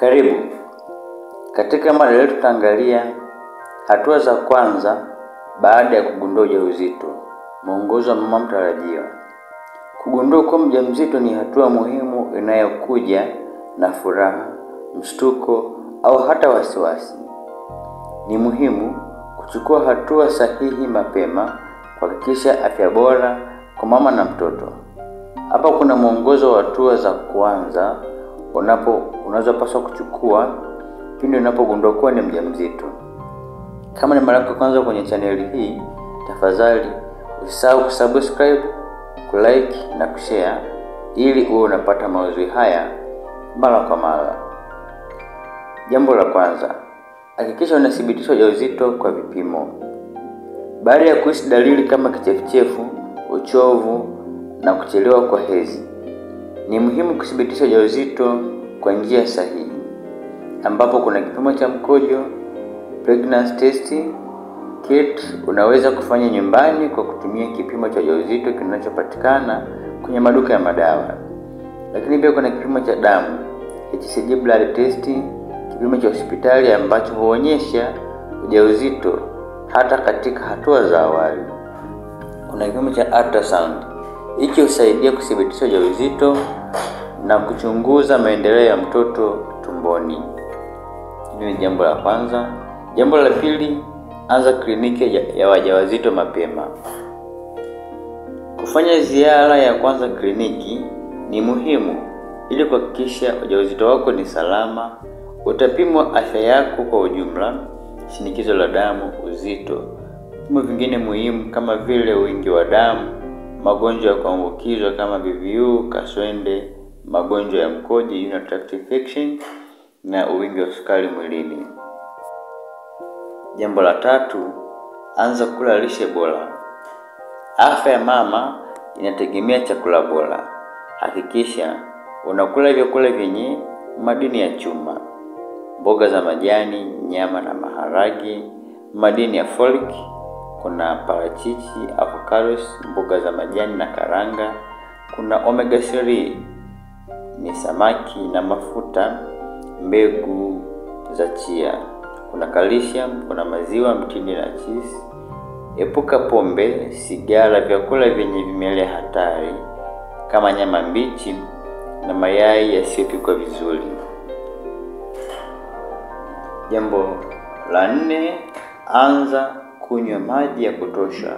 Karibu. Katika mada leo tutaangalia hatua za kwanza baada ya kugundua ujauzito. Mwongozo wa mama mtarajiwa. Kugundua kuwa mjamzito ni hatua muhimu inayokuja na furaha, mshtuko au hata wasiwasi. Ni muhimu kuchukua hatua sahihi mapema kuhakikisha afya bora kwa mama na mtoto. Hapa kuna mwongozo wa hatua za kwanza unazopaswa kuchukua pindi unapogundua kuwa ni mjamzito. Kama ni mara yako kwanza kwenye channel hii, tafadhali usisahau kusubscribe, kulike na kushare ili uwe unapata maudhui haya mara kwa mara. Jambo la kwanza, hakikisha unathibitisha ujauzito kwa vipimo. Baada ya kuhisi dalili kama kichefuchefu, uchovu na kuchelewa kwa hedhi, ni muhimu kuthibitisha ujauzito kwa njia sahihi, ambapo kuna kipimo cha mkojo, pregnancy test kit unaweza kufanya nyumbani kwa kutumia kipimo cha ujauzito kinachopatikana kwenye maduka ya madawa. Lakini pia kuna kipimo cha damu, HCG blood test, kipimo cha hospitali ambacho huonyesha ujauzito hata katika hatua za awali. Kuna kipimo cha ultrasound. Hiki husaidia kuthibitisha ujauzito na kuchunguza maendeleo ya mtoto tumboni. Hili ni jambo la kwanza. Jambo la pili, anza kliniki ya wajawazito mapema. Kufanya ziara ya kwanza kliniki ni muhimu ili kuhakikisha ujauzito wako ni salama. Utapimwa afya yako kwa ujumla, shinikizo la damu, uzito, vipimo vingine muhimu kama vile wingi wa damu, magonjwa ya kuambukizwa kama VVU, kaswende, magonjwa ya mkojo, urinary tract infection na wingi wa sukari mwilini. Jambo la tatu, anza kula lishe bora. Afya ya mama inategemea chakula bora. Hakikisha unakula vyakula vyenye madini ya chuma, mboga za majani, nyama na maharage, madini ya folic, kuna parachichi, avocados, mboga za majani na karanga, kuna omega 3 ni samaki na mafuta, mbegu za chia, kuna calcium, kuna maziwa, mtindi na cheese. Epuka pombe, sigara, vyakula vyenye vimelea hatari kama nyama mbichi na mayai yasiyopikwa vizuri. Jambo la 4, anza kunywa maji ya kutosha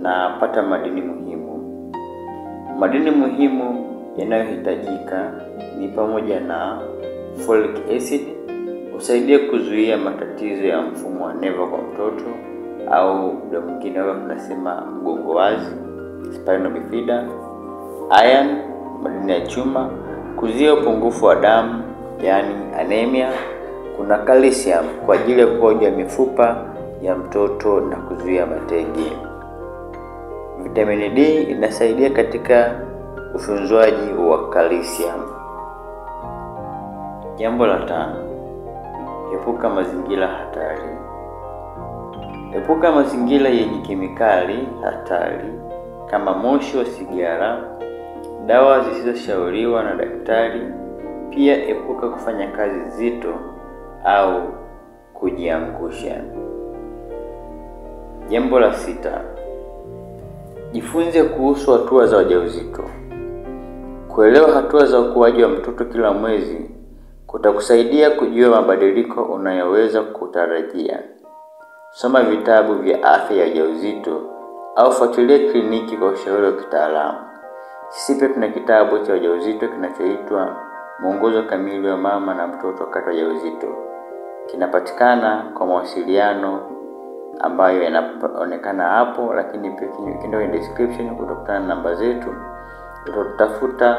na pata madini muhimu. Madini muhimu yanayohitajika ni pamoja na folic acid, husaidia kuzuia matatizo ya mfumo wa neva kwa mtoto au muda mwingine tunasema mgongo wazi, spinal bifida. Iron, madini ya chuma, kuzuia upungufu wa damu yani anemia. Kuna calcium kwa ajili ya kuponya mifupa ya mtoto na kuzuia matege. Vitamin D inasaidia katika ufunzwaji wa calcium. Jambo la 5, epuka mazingira hatari. Epuka mazingira yenye kemikali hatari kama moshi wa sigara, dawa zisizoshauriwa na daktari. Pia epuka kufanya kazi nzito au kujiangusha. Jambo la 6, jifunze kuhusu hatua za ujauzito. Kuelewa hatua za ukuaji wa mtoto kila mwezi kutakusaidia kujua mabadiliko unayoweza kutarajia. Soma vitabu vya afya ya ujauzito au fuatilia kliniki kwa ushauri wa kitaalamu. Sisi pia tuna kitabu cha ujauzito kinachoitwa Mwongozo Kamili wa Mama na Mtoto wakati wa Ujauzito. Kinapatikana kwa mawasiliano ambayo yanaonekana hapo, lakini pia ukienda kwenye description utakutana na namba zetu. Utatafuta,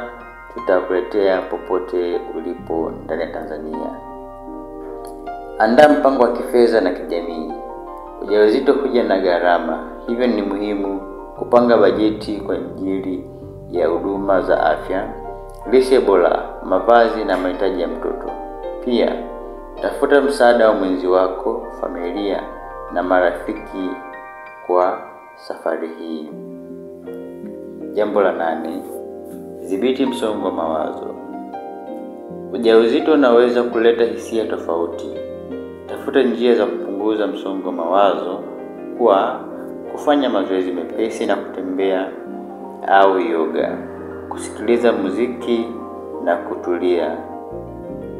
tutakuletea popote ulipo ndani ya Tanzania. Andaa mpango wa kifedha na kijamii. Ujauzito huja na gharama, hivyo ni muhimu kupanga bajeti kwa ajili ya huduma za afya, lishe bora, mavazi na mahitaji ya mtoto. Pia tafuta msaada wa mwenzi wako, familia na marafiki kwa safari hii. Jambo la 8, dhibiti msongo wa mawazo. Ujauzito unaweza kuleta hisia tofauti. Tafuta njia za kupunguza msongo wa mawazo kwa kufanya mazoezi mepesi na kutembea au yoga, kusikiliza muziki na kutulia,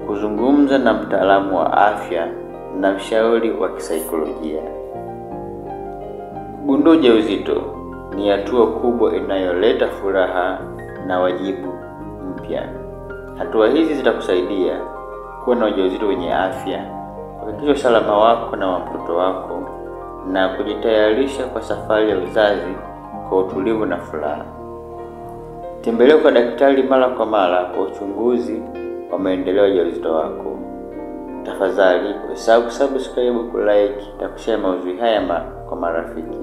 kuzungumza na mtaalamu wa afya na mshauri wa kisaikolojia. Kugundua ujauzito ni hatua kubwa inayoleta furaha na wajibu mpya. Hatua hizi zitakusaidia kuwa na ujauzito wenye afya, kuhakikisha usalama wako na wa mtoto wako, na kujitayarisha kwa safari ya uzazi kwa utulivu na furaha. Tembelea kwa daktari mara kwa mara kwa uchunguzi wa maendeleo ya ujauzito wako. Tafadhali usisahau kusubscribe, kulike na kushare maudhui haya kwa marafiki.